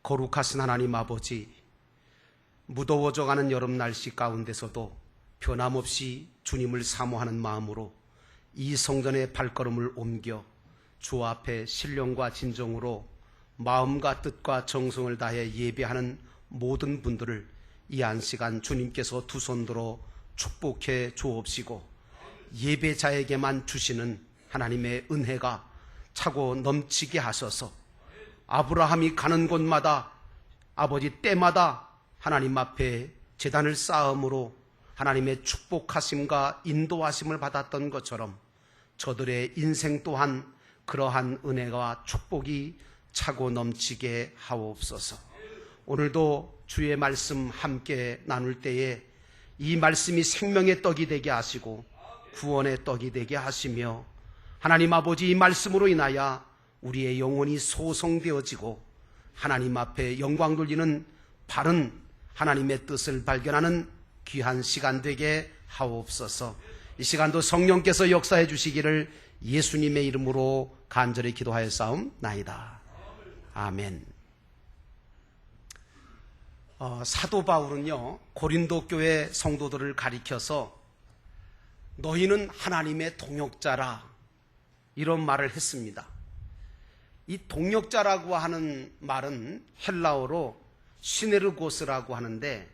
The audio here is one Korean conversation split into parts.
거룩하신 하나님 아버지, 무더워져가는 여름 날씨 가운데서도 변함없이 주님을 사모하는 마음으로 이 성전의 발걸음을 옮겨 주 앞에 신령과 진정으로 마음과 뜻과 정성을 다해 예배하는 모든 분들을 이 안시간 주님께서 두 손 들어 축복해 주옵시고, 예배자에게만 주시는 하나님의 은혜가 차고 넘치게 하셔서 아브라함이 가는 곳마다 아버지 때마다 하나님 앞에 제단을 쌓음으로 하나님의 축복하심과 인도하심을 받았던 것처럼 저들의 인생 또한 그러한 은혜와 축복이 차고 넘치게 하옵소서. 오늘도 주의 말씀 함께 나눌 때에 이 말씀이 생명의 떡이 되게 하시고 구원의 떡이 되게 하시며, 하나님 아버지 이 말씀으로 인하여 우리의 영혼이 소성되어지고 하나님 앞에 영광 돌리는 바른 하나님의 뜻을 발견하는 귀한 시간 되게 하옵소서. 이 시간도 성령께서 역사해 주시기를 예수님의 이름으로 간절히 기도하여 싸움나이다. 아멘. 사도 바울은요, 고린도 교회 성도들을 가리켜서 너희는 하나님의 동역자라, 이런 말을 했습니다. 이 동역자라고 하는 말은 헬라어로 시네르고스라고 하는데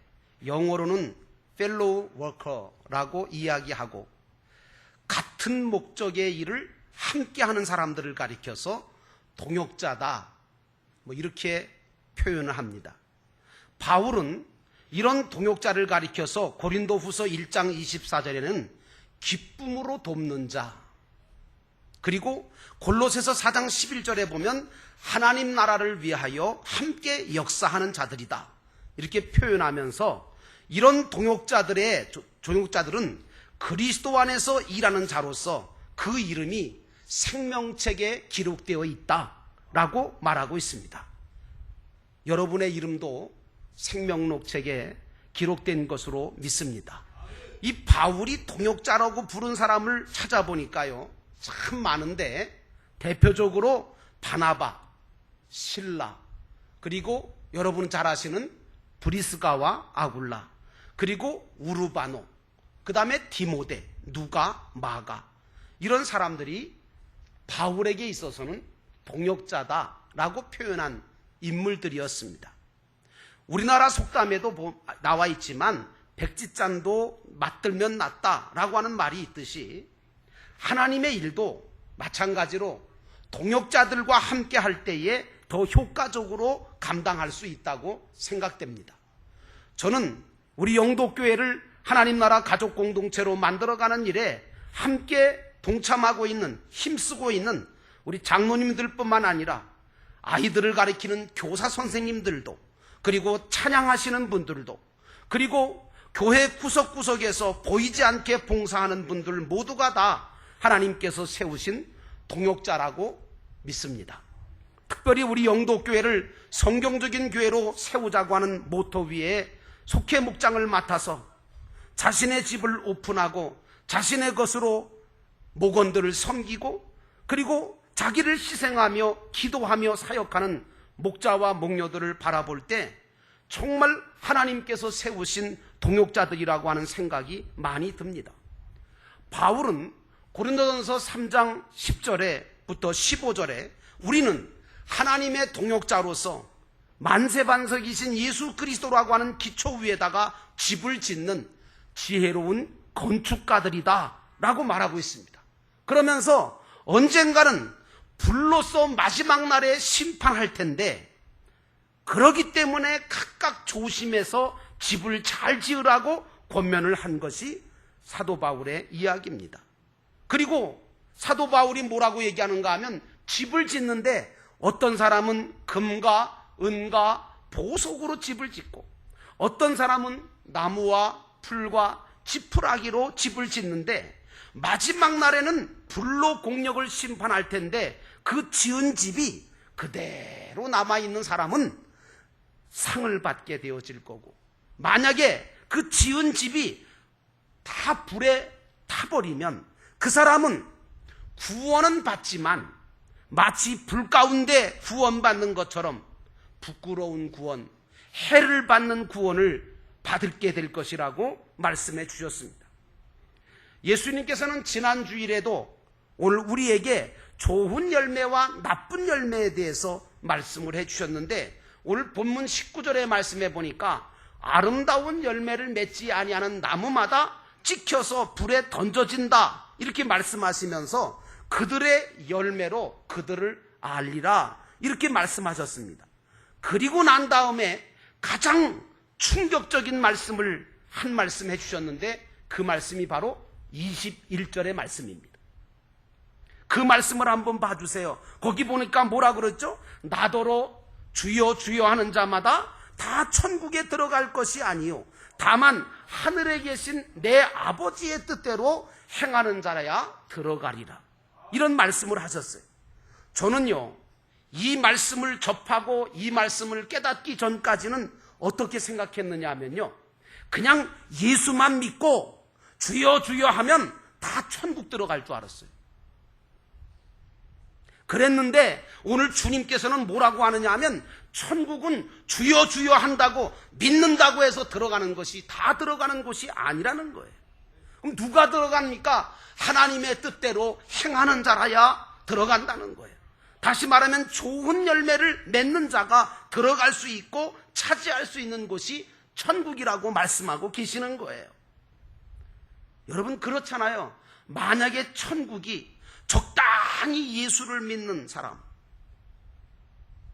영어로는 fellow worker라고 이야기하고, 같은 목적의 일을 함께 하는 사람들을 가리켜서 동역자다, 이렇게 표현을 합니다. 바울은 이런 동역자를 가리켜서 고린도후서 1장 24절에는 기쁨으로 돕는 자, 그리고 골로새서 4장 11절에 보면 하나님 나라를 위하여 함께 역사하는 자들이다, 이렇게 표현하면서 이런 동역자들은 그리스도 안에서 일하는 자로서 그 이름이 생명책에 기록되어 있다라고 말하고 있습니다. 여러분의 이름도 생명록책에 기록된 것으로 믿습니다. 이 바울이 동역자라고 부른 사람을 찾아보니까요, 참 많은데 대표적으로 바나바, 실라, 그리고 여러분 잘 아시는 브리스가와 아굴라, 그리고 우르바노, 그 다음에 디모데, 누가, 마가, 이런 사람들이 바울에게 있어서는 동역자다라고 표현한 인물들이었습니다. 우리나라 속담에도 나와 있지만 백지짠도 맞들면 낫다라고 하는 말이 있듯이 하나님의 일도 마찬가지로 동역자들과 함께 할 때에 더 효과적으로 감당할 수 있다고 생각됩니다. 저는 우리 영도교회를 하나님 나라 가족 공동체로 만들어가는 일에 함께 동참하고 있는, 힘쓰고 있는 우리 장로님들뿐만 아니라 아이들을 가르치는 교사 선생님들도, 그리고 찬양하시는 분들도, 그리고 교회 구석구석에서 보이지 않게 봉사하는 분들 모두가 다 하나님께서 세우신 동역자라고 믿습니다. 특별히 우리 영도교회를 성경적인 교회로 세우자고 하는 모토 위에 속회 목장을 맡아서 자신의 집을 오픈하고 자신의 것으로 목원들을 섬기고, 그리고 자기를 희생하며 기도하며 사역하는 목자와 목녀들을 바라볼 때 정말 하나님께서 세우신 동역자들이라고 하는 생각이 많이 듭니다. 바울은 고린도전서 3장 10절에부터 15절에 우리는 하나님의 동역자로서 만세반석이신 예수 그리스도라고 하는 기초 위에다가 집을 짓는 지혜로운 건축가들이다 라고 말하고 있습니다. 그러면서 언젠가는 불로써 마지막 날에 심판할 텐데, 그러기 때문에 각각 조심해서 집을 잘 지으라고 권면을 한 것이 사도 바울의 이야기입니다. 그리고 사도 바울이 뭐라고 얘기하는가 하면, 집을 짓는데 어떤 사람은 금과 은과 보석으로 집을 짓고, 어떤 사람은 나무와 풀과 지푸라기로 집을 짓는데 마지막 날에는 불로 공력을 심판할 텐데 그 지은 집이 그대로 남아있는 사람은 상을 받게 되어질 거고, 만약에 그 지은 집이 다 불에 타버리면 그 사람은 구원은 받지만 마치 불 가운데 구원받는 것처럼 부끄러운 구원, 해를 받는 구원을 받게 될 것이라고 말씀해 주셨습니다. 예수님께서는 지난 주일에도 오늘 우리에게 좋은 열매와 나쁜 열매에 대해서 말씀을 해 주셨는데, 오늘 본문 19절의 말씀해 보니까 아름다운 열매를 맺지 아니하는 나무마다 찍혀서 불에 던져진다, 이렇게 말씀하시면서 그들의 열매로 그들을 알리라, 이렇게 말씀하셨습니다. 그리고 난 다음에 가장 충격적인 말씀을 한 말씀 해주셨는데, 그 말씀이 바로 21절의 말씀입니다. 그 말씀을 한번 봐주세요. 거기 보니까 뭐라 그랬죠? 나더러 주여 주여 하는 자마다 다 천국에 들어갈 것이 아니요 다만 하늘에 계신 내 아버지의 뜻대로 행하는 자라야 들어가리라, 이런 말씀을 하셨어요. 저는요, 이 말씀을 접하고 이 말씀을 깨닫기 전까지는 어떻게 생각했느냐 하면요, 그냥 예수만 믿고 주여 주여 하면 다 천국 들어갈 줄 알았어요. 그랬는데 오늘 주님께서는 뭐라고 하느냐 하면, 천국은 주여 주여 한다고 믿는다고 해서 들어가는 것이, 다 들어가는 곳이 아니라는 거예요. 그럼 누가 들어갑니까? 하나님의 뜻대로 행하는 자라야 들어간다는 거예요. 다시 말하면 좋은 열매를 맺는 자가 들어갈 수 있고 차지할 수 있는 곳이 천국이라고 말씀하고 계시는 거예요. 여러분, 그렇잖아요. 만약에 천국이 적당히 예수를 믿는 사람,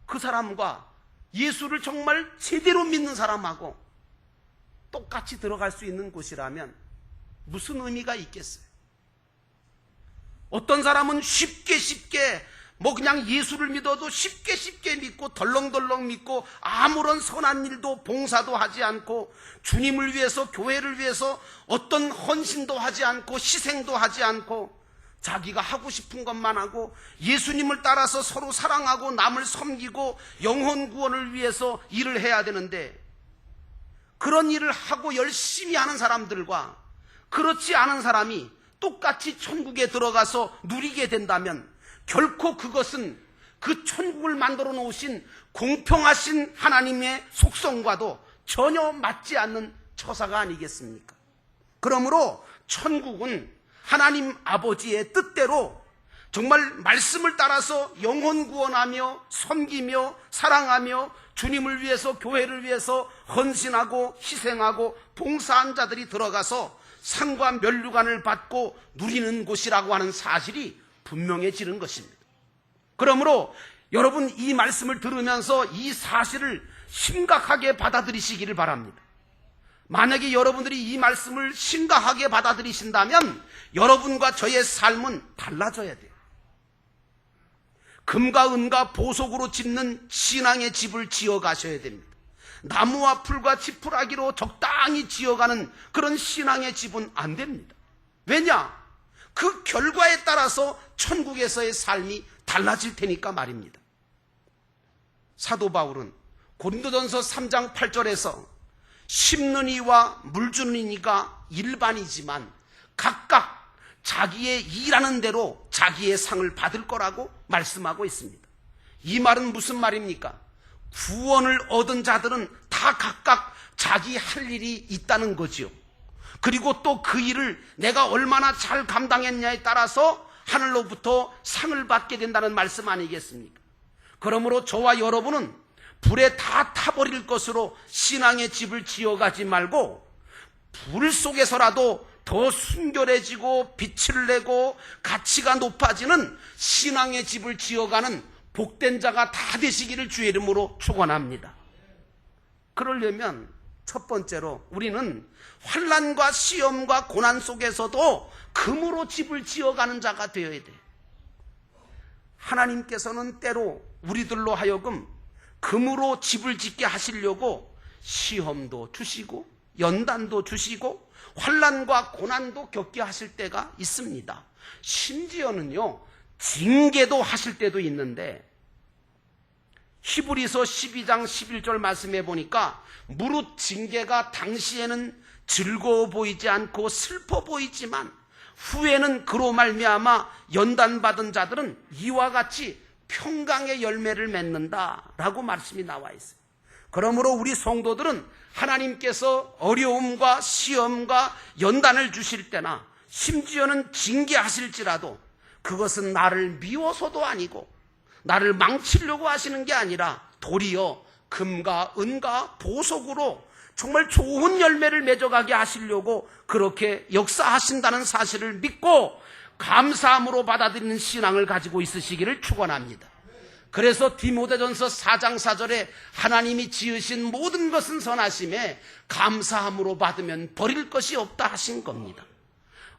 그 사람과 예수를 정말 제대로 믿는 사람하고 똑같이 들어갈 수 있는 곳이라면 무슨 의미가 있겠어요? 어떤 사람은 쉽게 그냥 예수를 믿어도 쉽게 믿고 덜렁덜렁 믿고 아무런 선한 일도 봉사도 하지 않고 주님을 위해서, 교회를 위해서 어떤 헌신도 하지 않고 희생도 하지 않고 자기가 하고 싶은 것만 하고 예수님을 따라서 서로 사랑하고 남을 섬기고 영혼 구원을 위해서 일을 해야 되는데, 그런 일을 하고 열심히 하는 사람들과 그렇지 않은 사람이 똑같이 천국에 들어가서 누리게 된다면 결코 그것은 그 천국을 만들어 놓으신 공평하신 하나님의 속성과도 전혀 맞지 않는 처사가 아니겠습니까? 그러므로 천국은 하나님 아버지의 뜻대로 정말 말씀을 따라서 영혼 구원하며 섬기며 사랑하며 주님을 위해서, 교회를 위해서 헌신하고 희생하고 봉사한 자들이 들어가서 상과 면류관을 받고 누리는 곳이라고 하는 사실이 분명해지는 것입니다. 그러므로 여러분, 이 말씀을 들으면서 이 사실을 심각하게 받아들이시기를 바랍니다. 만약에 여러분들이 이 말씀을 심각하게 받아들이신다면 여러분과 저의 삶은 달라져야 돼요. 금과 은과 보석으로 짓는 신앙의 집을 지어가셔야 됩니다. 나무와 풀과 지푸라기로 적당히 지어가는 그런 신앙의 집은 안 됩니다. 왜냐? 그 결과에 따라서 천국에서의 삶이 달라질 테니까 말입니다. 사도 바울은 고린도전서 3장 8절에서 심는 이와 물 주는 이가 일반이지만 각각 자기의 일하는 대로 자기의 상을 받을 거라고 말씀하고 있습니다. 이 말은 무슨 말입니까? 구원을 얻은 자들은 다 각각 자기 할 일이 있다는 거지요. 그리고 또 그 일을 내가 얼마나 잘 감당했냐에 따라서 하늘로부터 상을 받게 된다는 말씀 아니겠습니까? 그러므로 저와 여러분은 불에 다 타버릴 것으로 신앙의 집을 지어가지 말고 불 속에서라도 더 순결해지고 빛을 내고 가치가 높아지는 신앙의 집을 지어가는 복된 자가 다 되시기를 주의 이름으로 축원합니다. 그러려면 첫 번째로 우리는 환난과 시험과 고난 속에서도 금으로 집을 지어가는 자가 되어야 돼. 하나님께서는 때로 우리들로 하여금 금으로 집을 짓게 하시려고 시험도 주시고 연단도 주시고 환난과 고난도 겪게 하실 때가 있습니다. 심지어는요, 징계도 하실 때도 있는데, 히브리서 12장 11절 말씀해 보니까 무릇 징계가 당시에는 즐거워 보이지 않고 슬퍼 보이지만 후에는 그로 말미암아 연단받은 자들은 이와 같이 평강의 열매를 맺는다라고 말씀이 나와 있어요. 그러므로 우리 성도들은 하나님께서 어려움과 시험과 연단을 주실 때나 심지어는 징계하실지라도 그것은 나를 미워서도 아니고 나를 망치려고 하시는 게 아니라 도리어 금과 은과 보석으로 정말 좋은 열매를 맺어가게 하시려고 그렇게 역사하신다는 사실을 믿고 감사함으로 받아들이는 신앙을 가지고 있으시기를 축원합니다. 그래서 디모데전서 4장 4절에 하나님이 지으신 모든 것은 선하심에 감사함으로 받으면 버릴 것이 없다 하신 겁니다.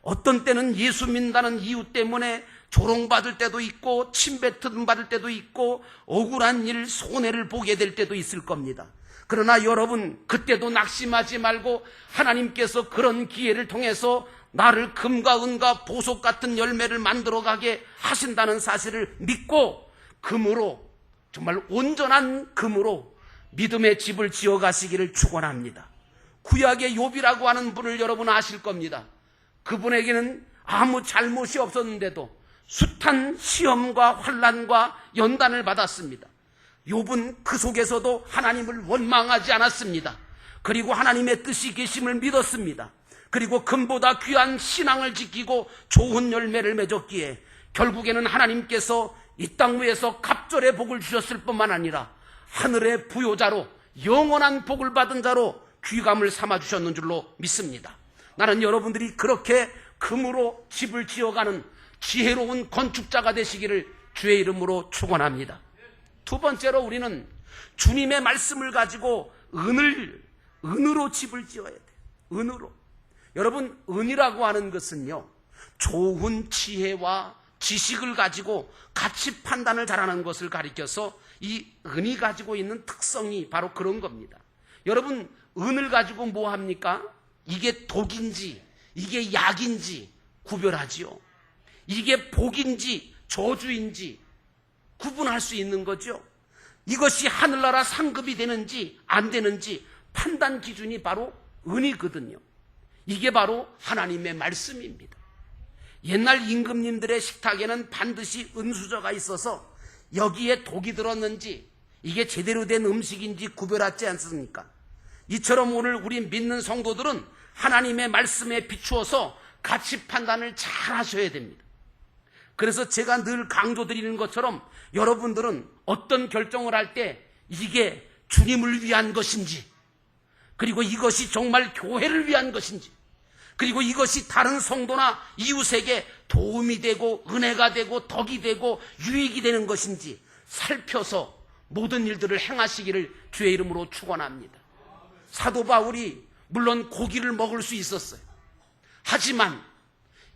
어떤 때는 예수 믿는다는 이유 때문에 조롱받을 때도 있고 침뱉음 받을 때도 있고 억울한 일, 손해를 보게 될 때도 있을 겁니다. 그러나 여러분, 그때도 낙심하지 말고 하나님께서 그런 기회를 통해서 나를 금과 은과 보석 같은 열매를 만들어가게 하신다는 사실을 믿고 금으로, 정말 온전한 금으로 믿음의 집을 지어가시기를 축원합니다. 구약의 욥이라고 하는 분을 여러분 아실 겁니다. 그분에게는 아무 잘못이 없었는데도 숱한 시험과 환난과 연단을 받았습니다. 욥은 그 속에서도 하나님을 원망하지 않았습니다. 그리고 하나님의 뜻이 계심을 믿었습니다. 그리고 금보다 귀한 신앙을 지키고 좋은 열매를 맺었기에 결국에는 하나님께서 이 땅 위에서 갑절의 복을 주셨을 뿐만 아니라 하늘의 부요자로 영원한 복을 받은 자로 귀감을 삼아주셨는 줄로 믿습니다. 나는 여러분들이 그렇게 금으로 집을 지어가는 지혜로운 건축자가 되시기를 주의 이름으로 축원합니다. 두 번째로 우리는 주님의 말씀을 가지고 은으로 집을 지어야 돼요. 은으로. 여러분, 은이라고 하는 것은요, 좋은 지혜와 지식을 가지고 가치 판단을 잘하는 것을 가리켜서 이 은이 가지고 있는 특성이 바로 그런 겁니다. 여러분, 은을 가지고 뭐 합니까? 이게 독인지 이게 약인지 구별하지요. 이게 복인지 저주인지 구분할 수 있는 거죠. 이것이 하늘나라 상급이 되는지 안 되는지 판단 기준이 바로 은이거든요. 이게 바로 하나님의 말씀입니다. 옛날 임금님들의 식탁에는 반드시 은수저가 있어서 여기에 독이 들었는지 이게 제대로 된 음식인지 구별하지 않습니까? 이처럼 오늘 우리 믿는 성도들은 하나님의 말씀에 비추어서 가치 판단을 잘 하셔야 됩니다. 그래서 제가 늘 강조드리는 것처럼 여러분들은 어떤 결정을 할 때 이게 주님을 위한 것인지, 그리고 이것이 정말 교회를 위한 것인지, 그리고 이것이 다른 성도나 이웃에게 도움이 되고 은혜가 되고 덕이 되고 유익이 되는 것인지 살펴서 모든 일들을 행하시기를 주의 이름으로 축원합니다. 사도 바울이 물론 고기를 먹을 수 있었어요. 하지만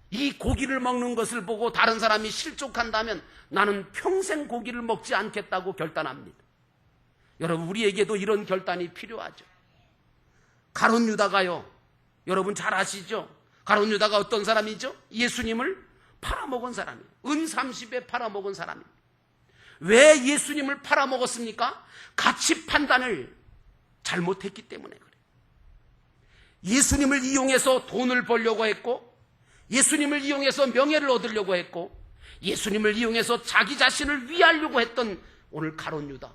이 고기를 먹는 것을 보고 다른 사람이 실족한다면 나는 평생 고기를 먹지 않겠다고 결단합니다. 여러분, 우리에게도 이런 결단이 필요하죠. 가룟 유다가요, 여러분 잘 아시죠? 가룟 유다가 어떤 사람이죠? 예수님을 팔아먹은 사람이에요. 은 30에 팔아먹은 사람입니다. 왜 예수님을 팔아먹었습니까? 가치 판단을 잘못했기 때문에 그래요. 예수님을 이용해서 돈을 벌려고 했고, 예수님을 이용해서 명예를 얻으려고 했고, 예수님을 이용해서 자기 자신을 위하려고 했던 오늘 가룟 유다.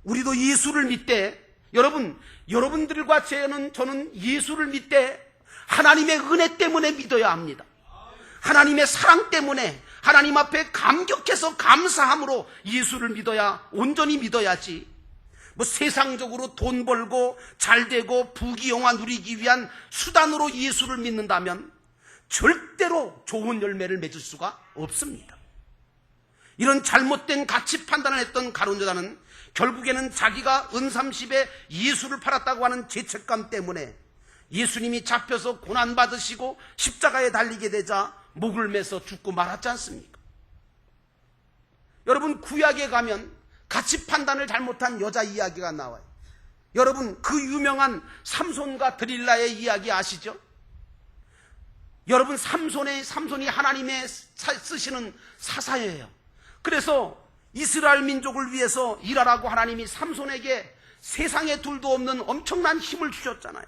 우리도 예수를 믿되, 여러분들과 저는 예수를 믿되 하나님의 은혜 때문에 믿어야 합니다. 하나님의 사랑 때문에 하나님 앞에 감격해서 감사함으로 예수를 믿어야, 온전히 믿어야지. 뭐 세상적으로 돈 벌고 잘 되고 부귀영화 누리기 위한 수단으로 예수를 믿는다면 절대로 좋은 열매를 맺을 수가 없습니다. 이런 잘못된 가치 판단을 했던 가룟 유다는 결국에는 자기가 은 30에 예수를 팔았다고 하는 죄책감 때문에 예수님이 잡혀서 고난받으시고 십자가에 달리게 되자 목을 매서 죽고 말았지 않습니까? 여러분, 구약에 가면 가치 판단을 잘못한 여자 이야기가 나와요. 여러분, 그 유명한 삼손과 드릴라의 이야기 아시죠? 여러분, 삼손이 하나님의 쓰시는 사사예요. 그래서 이스라엘 민족을 위해서 일하라고 하나님이 삼손에게 세상에 둘도 없는 엄청난 힘을 주셨잖아요.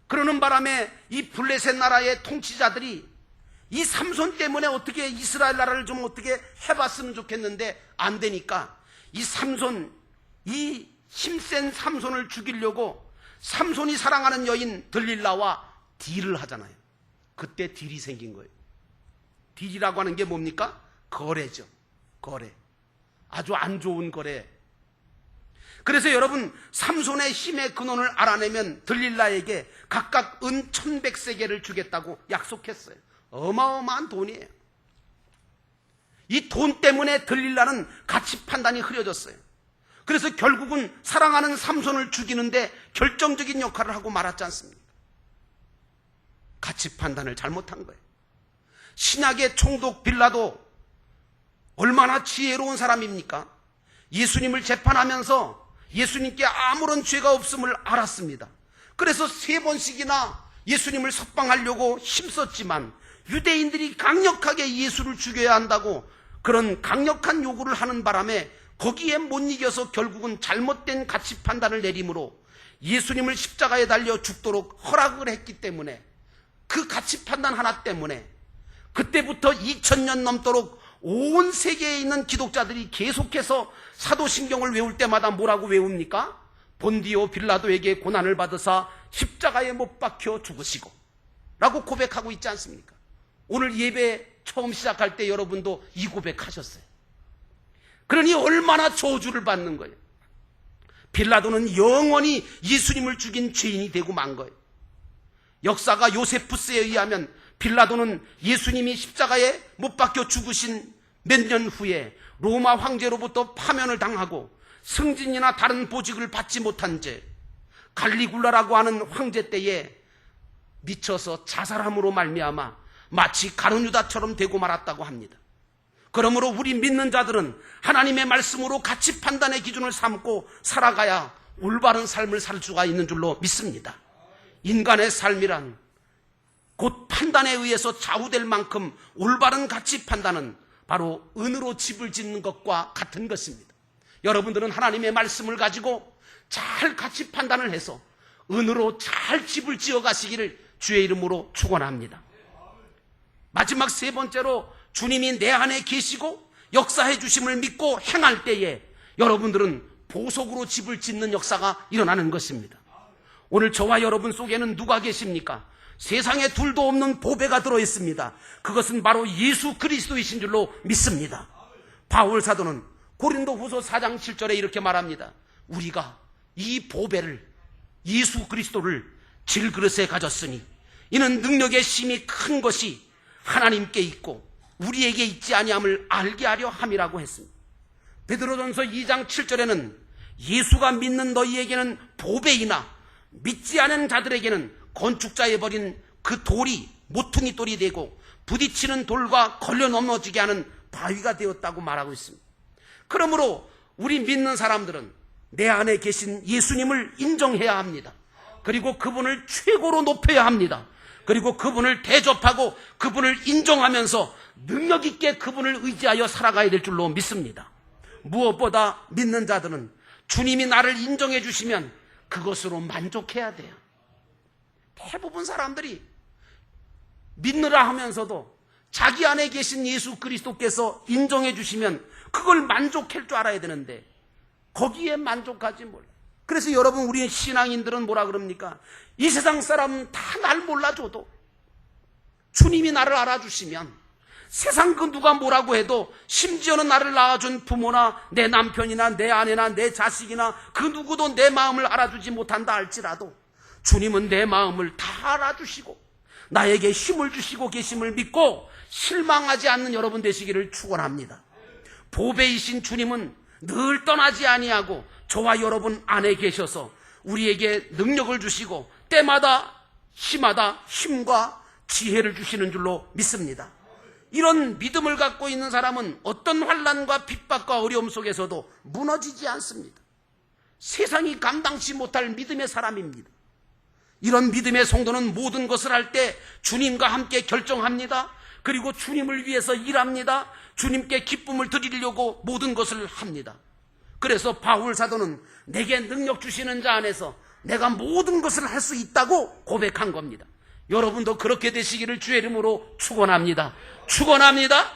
그러는 바람에 이 블레셋 나라의 통치자들이 이 삼손 때문에 어떻게 이스라엘 나라를 좀 어떻게 해봤으면 좋겠는데 안 되니까 이 삼손, 이 힘센 삼손을 죽이려고 삼손이 사랑하는 여인 들릴라와 딜을 하잖아요. 그때 딜이 생긴 거예요. 딜이라고 하는 게 뭡니까? 거래죠. 거래. 아주 안 좋은 거래. 그래서 여러분, 삼손의 힘의 근원을 알아내면 들릴라에게 각각 은 1100세겔을 주겠다고 약속했어요. 어마어마한 돈이에요. 이 돈 때문에 들릴라는 가치 판단이 흐려졌어요. 그래서 결국은 사랑하는 삼손을 죽이는데 결정적인 역할을 하고 말았지 않습니까? 가치 판단을 잘못한 거예요. 신약의 총독 빌라도 얼마나 지혜로운 사람입니까? 예수님을 재판하면서 예수님께 아무런 죄가 없음을 알았습니다. 그래서 3번씩이나 예수님을 석방하려고 힘썼지만 유대인들이 강력하게 예수를 죽여야 한다고 그런 강력한 요구를 하는 바람에 거기에 못 이겨서 결국은 잘못된 가치 판단을 내림으로 예수님을 십자가에 달려 죽도록 허락을 했기 때문에 그 가치 판단 하나 때문에 그때부터 2000년 넘도록 온 세계에 있는 기독자들이 계속해서 사도신경을 외울 때마다 뭐라고 외웁니까? 본디오 빌라도에게 고난을 받으사 십자가에 못 박혀 죽으시고 라고 고백하고 있지 않습니까? 오늘 예배 처음 시작할 때 여러분도 이 고백하셨어요. 그러니 얼마나 저주를 받는 거예요. 빌라도는 영원히 예수님을 죽인 죄인이 되고 만 거예요. 역사가 요세푸스에 의하면 빌라도는 예수님이 십자가에 못 박혀 죽으신 몇 년 후에 로마 황제로부터 파면을 당하고 승진이나 다른 보직을 받지 못한 채 갈리굴라라고 하는 황제 때에 미쳐서 자살함으로 말미암아 마치 가룟유다처럼 되고 말았다고 합니다. 그러므로 우리 믿는 자들은 하나님의 말씀으로 가치 판단의 기준을 삼고 살아가야 올바른 삶을 살 수가 있는 줄로 믿습니다. 인간의 삶이란 곧 판단에 의해서 좌우될 만큼 올바른 가치 판단은 바로 은으로 집을 짓는 것과 같은 것입니다. 여러분들은 하나님의 말씀을 가지고 잘 가치 판단을 해서 은으로 잘 집을 지어 가시기를 주의 이름으로 축원합니다. 마지막 3번째로 주님이 내 안에 계시고 역사해 주심을 믿고 행할 때에 여러분들은 보석으로 집을 짓는 역사가 일어나는 것입니다. 오늘 저와 여러분 속에는 누가 계십니까? 세상에 둘도 없는 보배가 들어있습니다. 그것은 바로 예수 그리스도이신 줄로 믿습니다. 바울 사도는 고린도후서 4장 7절에 이렇게 말합니다. 우리가 이 보배를 예수 그리스도를 질그릇에 가졌으니 이는 능력의 심이 큰 것이 하나님께 있고 우리에게 있지 아니함을 알게 하려 함이라고 했습니다. 베드로전서 2장 7절에는 예수가 믿는 너희에게는 보배이나 믿지 않은 자들에게는 건축자에 버린 그 돌이 모퉁이 돌이 되고 부딪히는 돌과 걸려 넘어지게 하는 바위가 되었다고 말하고 있습니다. 그러므로 우리 믿는 사람들은 내 안에 계신 예수님을 인정해야 합니다. 그리고 그분을 최고로 높여야 합니다. 그리고 그분을 대접하고 그분을 인정하면서 능력 있게 그분을 의지하여 살아가야 될 줄로 믿습니다. 무엇보다 믿는 자들은 주님이 나를 인정해 주시면 그것으로 만족해야 돼요. 대부분 사람들이 믿느라 하면서도 자기 안에 계신 예수 그리스도께서 인정해 주시면 그걸 만족할 줄 알아야 되는데 거기에 만족하지 몰라요. 그래서 여러분 우리 신앙인들은 뭐라 그럽니까? 이 세상 사람은 다 날 몰라줘도 주님이 나를 알아주시면 세상 그 누가 뭐라고 해도 심지어는 나를 낳아준 부모나 내 남편이나 내 아내나 내 자식이나 그 누구도 내 마음을 알아주지 못한다 할지라도 주님은 내 마음을 다 알아주시고 나에게 힘을 주시고 계심을 믿고 실망하지 않는 여러분 되시기를 축원합니다. 보배이신 주님은 늘 떠나지 아니하고 저와 여러분 안에 계셔서 우리에게 능력을 주시고 때마다 시마다 힘과 지혜를 주시는 줄로 믿습니다. 이런 믿음을 갖고 있는 사람은 어떤 환난과 핍박과 어려움 속에서도 무너지지 않습니다. 세상이 감당치 못할 믿음의 사람입니다. 이런 믿음의 성도는 모든 것을 할 때 주님과 함께 결정합니다. 그리고 주님을 위해서 일합니다. 주님께 기쁨을 드리려고 모든 것을 합니다. 그래서 바울 사도는 내게 능력 주시는 자 안에서 내가 모든 것을 할 수 있다고 고백한 겁니다. 여러분도 그렇게 되시기를 주의 이름으로 축원합니다. 축원합니다.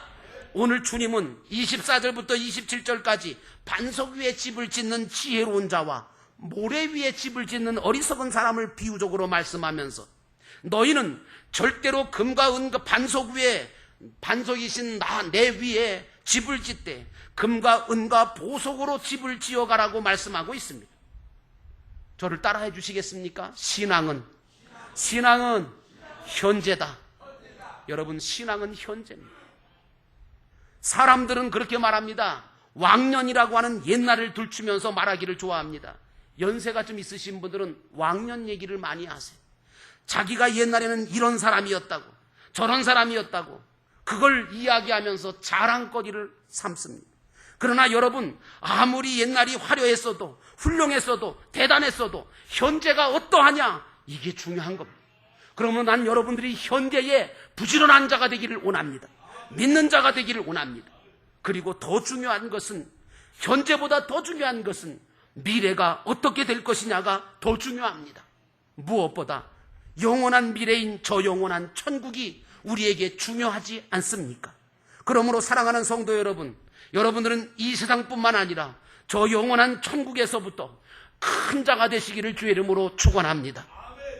오늘 주님은 24절부터 27절까지 반석 위에 집을 짓는 지혜로운 자와 모래 위에 집을 짓는 어리석은 사람을 비유적으로 말씀하면서 너희는 절대로 금과 은과 반석 위에 반석이신 내 위에 집을 짓되 금과 은과 보석으로 집을 지어가라고 말씀하고 있습니다. 저를 따라해 주시겠습니까? 신앙은 현재다. 여러분, 신앙은 현재입니다. 사람들은 그렇게 말합니다. 왕년이라고 하는 옛날을 들추면서 말하기를 좋아합니다. 연세가 좀 있으신 분들은 왕년 얘기를 많이 하세요. 자기가 옛날에는 이런 사람이었다고, 저런 사람이었다고 그걸 이야기하면서 자랑거리를 삼습니다. 그러나 여러분, 아무리 옛날이 화려했어도 훌륭했어도 대단했어도 현재가 어떠하냐, 이게 중요한 겁니다. 그러면 난 여러분들이 현재에 부지런한 자가 되기를 원합니다. 믿는 자가 되기를 원합니다. 그리고 더 중요한 것은, 현재보다 더 중요한 것은 미래가 어떻게 될 것이냐가 더 중요합니다. 무엇보다 영원한 미래인 저 영원한 천국이 우리에게 중요하지 않습니까? 그러므로 사랑하는 성도 여러분, 여러분들은 이 세상뿐만 아니라 저 영원한 천국에서부터 큰 자가 되시기를 주의 이름으로 축원합니다.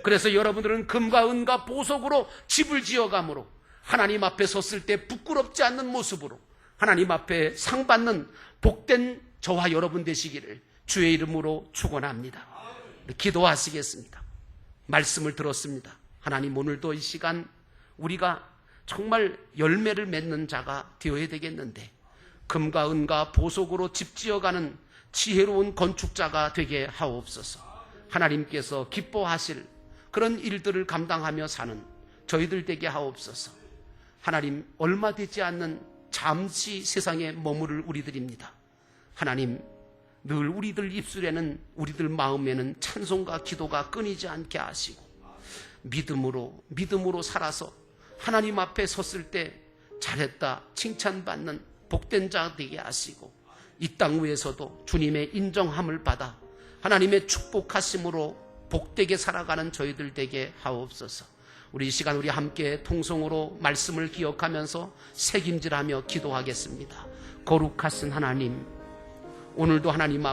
그래서 여러분들은 금과 은과 보석으로 집을 지어가므로 하나님 앞에 섰을 때 부끄럽지 않는 모습으로 하나님 앞에 상 받는 복된 저와 여러분 되시기를 주의 이름으로 축원합니다. 기도하시겠습니다. 말씀을 들었습니다. 하나님, 오늘도 이 시간 우리가 정말 열매를 맺는 자가 되어야 되겠는데 금과 은과 보석으로 집 지어가는 지혜로운 건축자가 되게 하옵소서. 하나님께서 기뻐하실 그런 일들을 감당하며 사는 저희들 되게 하옵소서. 하나님, 얼마 되지 않는 잠시 세상에 머무를 우리들입니다. 하나님, 늘 우리들 입술에는, 우리들 마음에는 찬송과 기도가 끊이지 않게 하시고 믿음으로 살아서 하나님 앞에 섰을 때 잘했다 칭찬받는 복된 자 되게 하시고 이 땅 위에서도 주님의 인정함을 받아 하나님의 축복하심으로 복되게 살아가는 저희들 되게 하옵소서. 우리 이 시간 우리 함께 통성으로 말씀을 기억하면서 새김질하며 기도하겠습니다. 거룩하신 하나님, 오늘도 하나님 앞